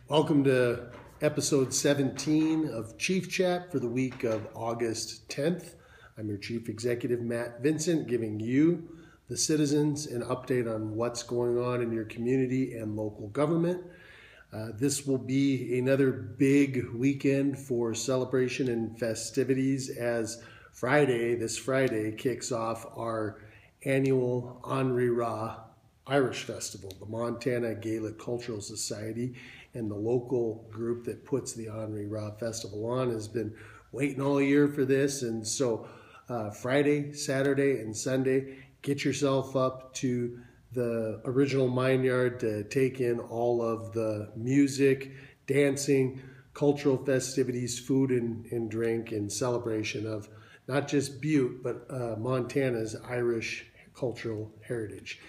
Welcome to episode 17 of Chief Chat for the week of August 10th. I'm your Chief Executive, Matt Vincent, giving you, the citizens, an update on what's going on in your community and local government. This will be another big weekend for celebration and festivities as this Friday, kicks off our annual Henri Ra Irish Festival. The Montana Gaelic Cultural Society and the local group that puts the Henri Ra Festival on has been waiting all year for this. And so Friday, Saturday, and Sunday, get yourself up to the original Mine Yard to take in all of the music, dancing, cultural festivities, food and drink in celebration of not just Butte, but Montana's Irish cultural heritage.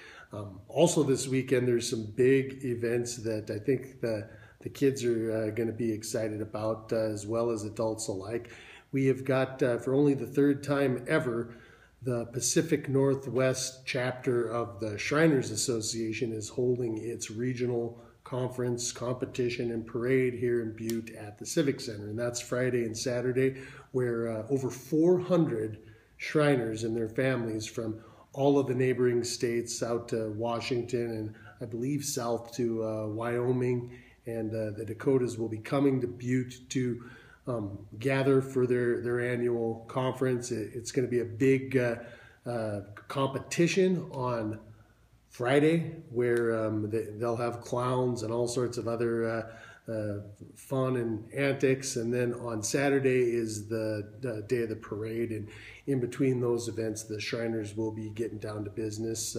Also this weekend, there's some big events that I think the kids are going to be excited about, as well as adults alike. We have got, for only the third time ever, the Pacific Northwest chapter of the Shriners Association is holding its regional conference, competition, and parade here in Butte at the Civic Center. And that's Friday and Saturday, where over 400 Shriners and their families from all of the neighboring states out to Washington and I believe south to Wyoming and the Dakotas will be coming to Butte to gather for their annual conference. It's going to be a big competition on Friday where they'll have clowns and all sorts of other fun and antics, and then on Saturday is the day of the parade, and in between those events the Shriners will be getting down to business.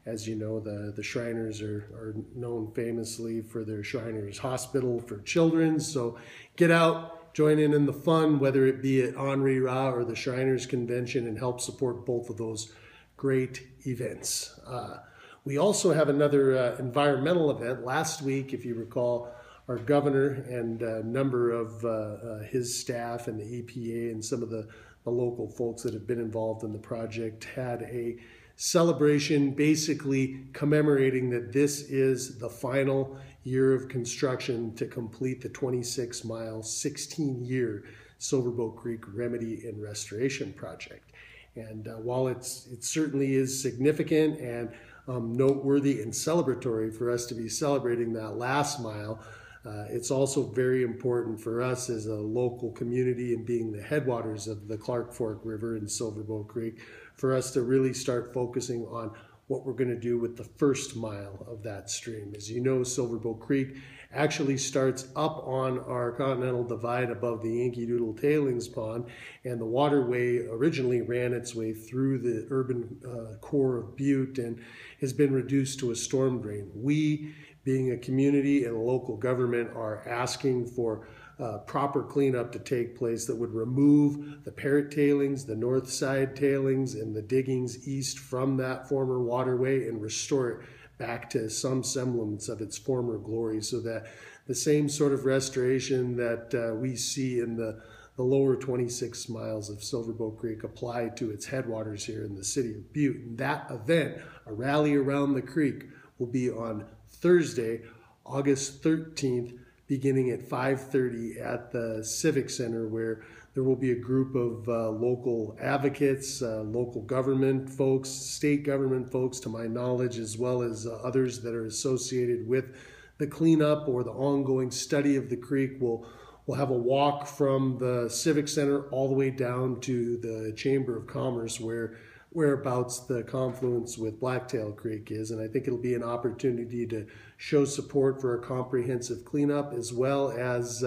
As you know, the Shriners are known famously for their Shriners Hospital for Children, so get out, join in the fun, whether it be at Henri Ra or the Shriners Convention, and help support both of those great events. We also have another environmental event. Last week, if you recall, our governor and a number of his staff and the EPA and some of the local folks that have been involved in the project had a celebration basically commemorating that this is the final year of construction to complete the 26-mile, 16-year Silverboat Creek Remedy and Restoration Project. And while it certainly is significant and noteworthy and celebratory for us to be celebrating that last mile, it's also very important for us as a local community and being the headwaters of the Clark Fork River and Silverboat Creek, for us to really start focusing on what we're going to do with the first mile of that stream. As you know, Silverboat Creek actually starts up on our Continental Divide above the Yankee Doodle Tailings Pond, and the waterway originally ran its way through the urban core of Butte and has been reduced to a storm drain. We, being a community and a local government, are asking for proper cleanup to take place that would remove the Parrot tailings, the north side tailings, and the diggings east from that former waterway and restore it back to some semblance of its former glory, so that the same sort of restoration that we see in the lower 26 miles of Silverboat Creek apply to its headwaters here in the city of Butte. And that event, a rally around the creek, will be on Thursday, August 13th, beginning at 5:30 at the Civic Center, where there will be a group of local advocates, local government folks, state government folks, to my knowledge, as well as others that are associated with the cleanup or the ongoing study of the creek. We'll have a walk from the Civic Center all the way down to the Chamber of Commerce, whereabouts the confluence with Blacktail Creek is. And I think it'll be an opportunity to show support for a comprehensive cleanup, as well as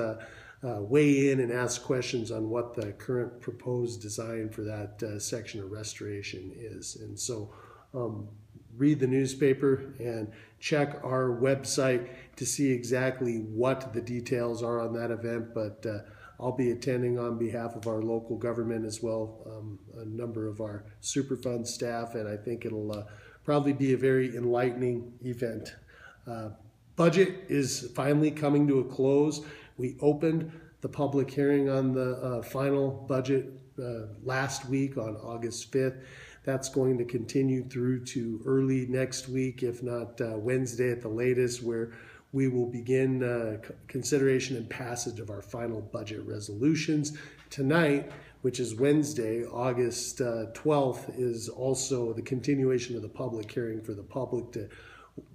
weigh in and ask questions on what the current proposed design for that section of restoration is. And so read the newspaper and check our website to see exactly what the details are on that event. But I'll be attending on behalf of our local government, as well a number of our Superfund staff, and I think it'll probably be a very enlightening event. Budget is finally coming to a close. We opened the public hearing on the final budget last week on August 5th. That's going to continue through to early next week, if not Wednesday at the latest, where we will begin consideration and passage of our final budget resolutions. Tonight, which is Wednesday, August 12th, is also the continuation of the public hearing for the public to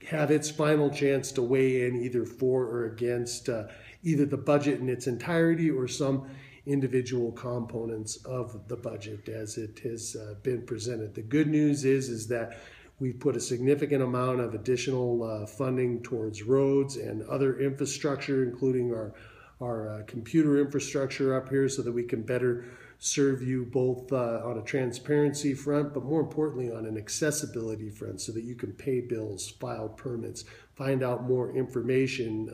have its final chance to weigh in either for or against either the budget in its entirety or some individual components of the budget as it has been presented. The good news is that we've put a significant amount of additional funding towards roads and other infrastructure, including our computer infrastructure up here, so that we can better serve you both on a transparency front, but more importantly on an accessibility front, so that you can pay bills, file permits, find out more information,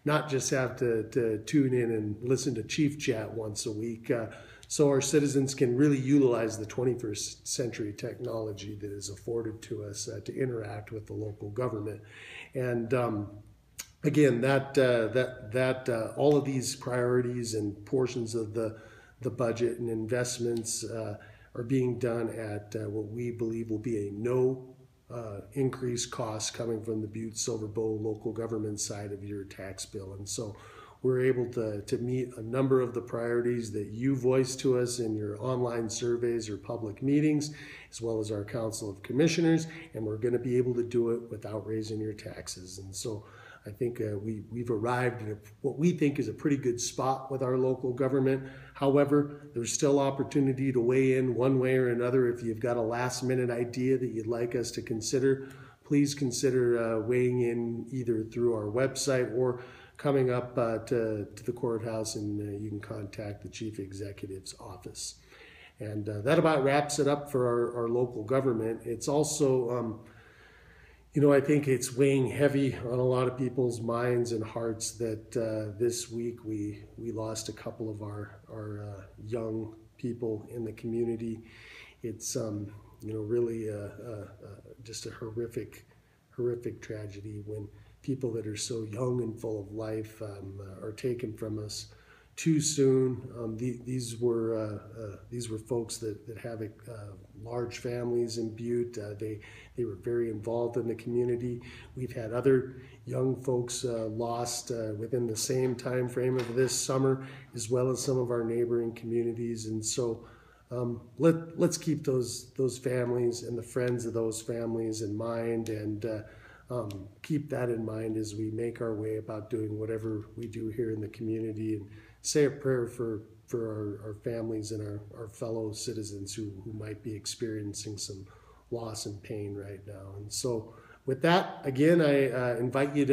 not just have to tune in and listen to Chief Chat once a week, so our citizens can really utilize the 21st century technology that is afforded to us to interact with the local government. And again, that all of these priorities and portions of the budget and investments are being done at what we believe will be a no increased cost coming from the Butte-Silver local government side of your tax bill. And so we're able to meet a number of the priorities that you voice to us in your online surveys or public meetings, as well as our Council of Commissioners, and we're going to be able to do it without raising your taxes. And so I think we've arrived at what we think is a pretty good spot with our local government. However, there's still opportunity to weigh in one way or another. If you've got a last-minute idea that you'd like us to consider, please consider weighing in either through our website or coming up to the courthouse, and you can contact the Chief Executive's office. And that about wraps it up for our local government. It's also I think it's weighing heavy on a lot of people's minds and hearts that this week we lost a couple of our young people in the community. It's really just a horrific tragedy when people that are so young and full of life are taken from us too soon. These were folks that have large families in Butte. They were very involved in the community. We've had other young folks lost within the same time frame of this summer, as well as some of our neighboring communities. And so let's keep those families and the friends of those families in mind, and keep that in mind as we make our way about doing whatever we do here in the community, and say a prayer for our families and our fellow citizens who might be experiencing some loss and pain right now. And so with that, again, I invite you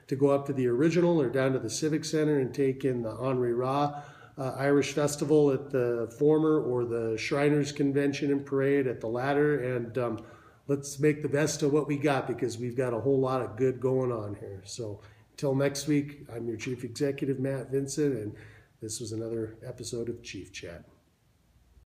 to go up to the original or down to the Civic Center and take in the Henri Ra Irish Festival at the former, or the Shriners Convention and Parade at the latter, and let's make the best of what we got, because we've got a whole lot of good going on here. So until next week, I'm your Chief Executive, Vincent, and this was another episode of Chief Chat.